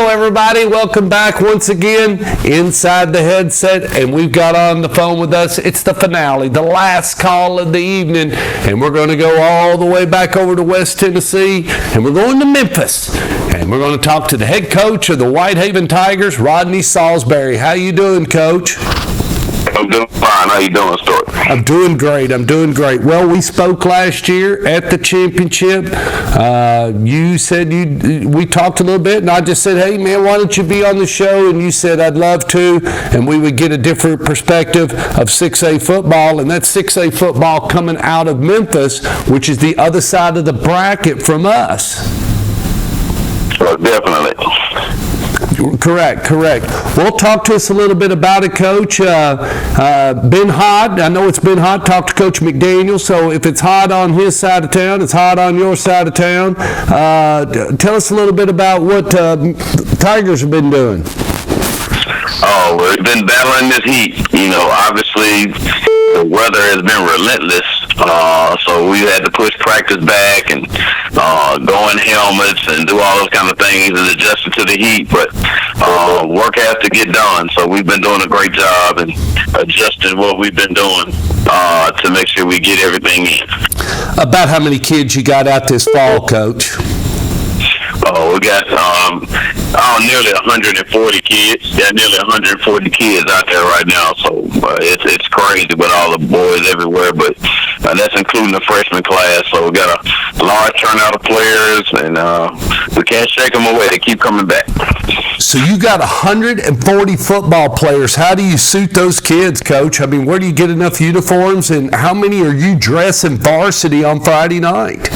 everybody. Welcome back once again inside the headset, and we've got on the phone with us. It's the finale, the last call of the evening, and we're going to go all the way back over to West Tennessee, and we're going to Memphis, and we're going to talk to the head coach of the Whitehaven Tigers, Rodney Saulsberry. How you doing, Coach? I'm doing fine. How you doing, Stuart? I'm doing great. Well, we spoke last year at the championship. You said we talked a little bit, and I just said, hey, man, why don't you be on the show? And you said, I'd love to, and we would get a different perspective of 6A football, and that's 6A football coming out of Memphis, which is the other side of the bracket from us. Definitely. Correct. Well, talk to us a little bit about it, Coach. Been hot. I know it's been hot. Talk to Coach McDaniel. So if it's hot on his side of town, it's hot on your side of town. Tell us a little bit about what Tigers have been doing. Oh, we've been battling this heat. Obviously the weather has been relentless. So we had to push practice back and go in helmets and do all those kind of things and adjust it to the heat. But work has to get done. So we've been doing a great job and adjusting what we've been doing to make sure we get everything in. About how many kids you got out this fall, Coach? We got nearly 140 kids. Yeah, nearly 140 kids out there right now. So it's crazy with all the boys everywhere. But that's including the freshman class. So we got a large turnout of players, and we can't shake them away. They keep coming back. So you got 140 football players. How do you suit those kids, Coach? I mean, where do you get enough uniforms, and how many are you dressing varsity on Friday night?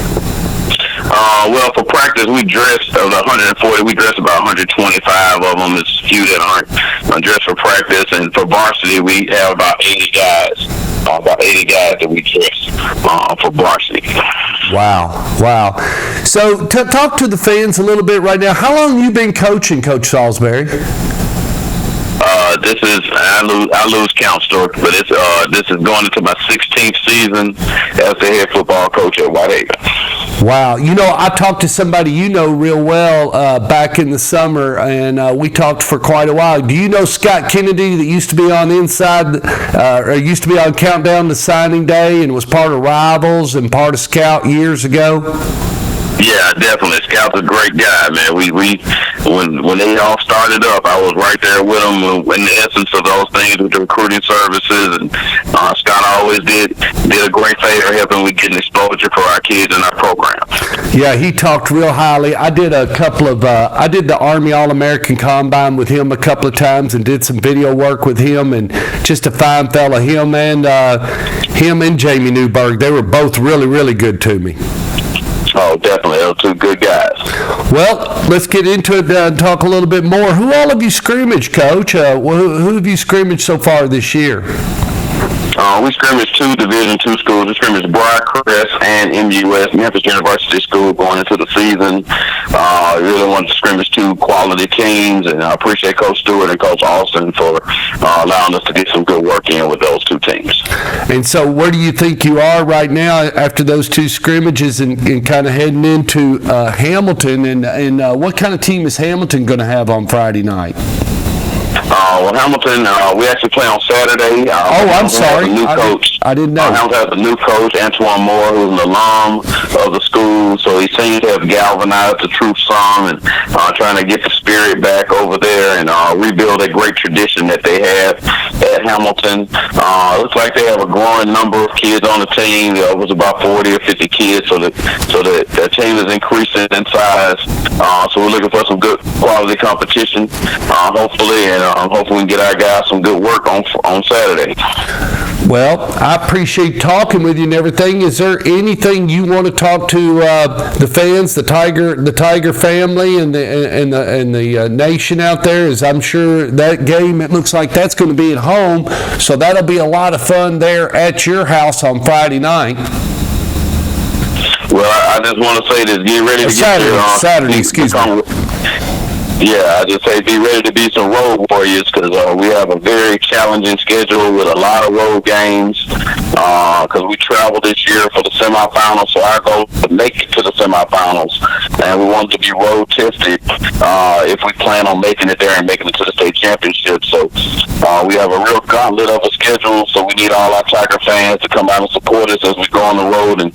Well, for practice, we dress of the 140. We dress about 125 of them. There's a few that aren't dressed for practice, and for varsity, we have about 80 guys. That we dress for varsity. Wow. So talk to the fans a little bit right now. How long have you been coaching, Coach Saulsberry? I lose count, Stuart, but this is going into my 16th season as the head football coach at Whitehaven. Wow. I talked to somebody real well back in the summer, and we talked for quite a while. Do you know Scott Kennedy that used to be on Inside, or used to be on Countdown to Signing Day and was part of Rivals and part of Scout years ago? Yeah, definitely. Scout's a great guy, man. When they all started up, I was right there with them in the essence of those things with the recruiting services, and Scott always did a great favor helping with getting exposure for our kids in our program. Yeah, he talked real highly. I did I did the Army All-American Combine with him a couple of times and did some video work with him, and just a fine fella. Him and Jamie Newberg, they were both really, really good to me. Oh, definitely. Those two good guys. Well, let's get into it and talk a little bit more. Who all have you scrimmaged, Coach? Who have you scrimmaged so far this year? We scrimmaged two Division II schools. We scrimmaged Briarcrest and MUS, Memphis University School, going into the season. I really wanted to scrimmage two quality teams, and I appreciate Coach Stewart and Coach Austin for allowing us to get some good work in with those two teams. And so where do you think you are right now after those two scrimmages and kind of heading into Hamilton? And what kind of team is Hamilton going to have on Friday night? Hamilton, we actually play on Saturday. I'm sorry. I didn't know. Hamilton has a new coach, Antoine Moore, who's an alum of the school. So he seems to have galvanized the troops some and trying to get the spirit back over there and rebuild a great tradition that they have at Hamilton. Looks like they have a growing number of kids on the team. It was about 40 or 50 kids, so the team is increasing in size. So we're looking for some good quality competition, hopefully, and hopefully we can get our guys some good work on Saturday. Well, I appreciate talking with you and everything. Is there anything you want to talk to the fans, the Tiger family, and the nation out there? As I'm sure that game, it looks like that's going to be at home, so that'll be a lot of fun there at your house on Friday night. Well, I just want to say this: get ready to Saturday. Excuse me. Yeah, I just say be ready to be some road warriors because we have a very challenging schedule with a lot of road games because we travel this year for the semifinals, so our goal is to make it to the semifinals, and we want to be road tested if we plan on making it there and making it to the state championship. So we have a real gauntlet of a schedule, so we need all our Tiger fans to come out and support us as we go on the road and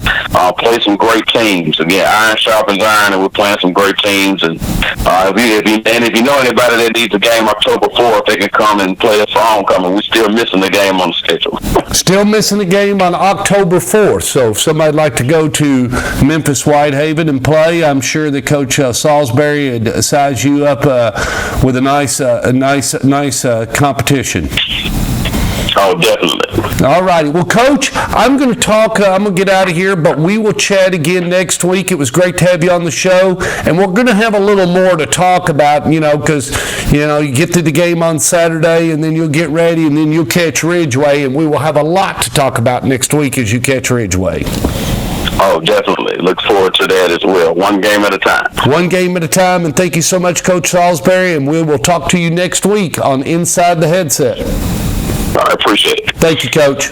play some great teams. Again, iron sharpens iron, and we're playing some great teams. And if you know anybody that needs a game October 4th, they can come and play us for homecoming. We're still missing the game on the schedule. Still missing the game on October 4th. So if somebody'd like to go to Memphis Whitehaven and play, I'm sure that Coach Saulsberry would size you up with a nice competition. Oh, definitely. All righty. Well, Coach, I'm going to talk. I'm going to get out of here, but we will chat again next week. It was great to have you on the show, and we're going to have a little more to talk about, because, you get to the game on Saturday, and then you'll get ready, and then you'll catch Ridgeway, and we will have a lot to talk about next week as you catch Ridgeway. Oh, definitely. Look forward to that as well. One game at a time. One game at a time, and thank you so much, Coach Saulsberry, and we will talk to you next week on Inside the Headset. I appreciate it. Thank you, Coach.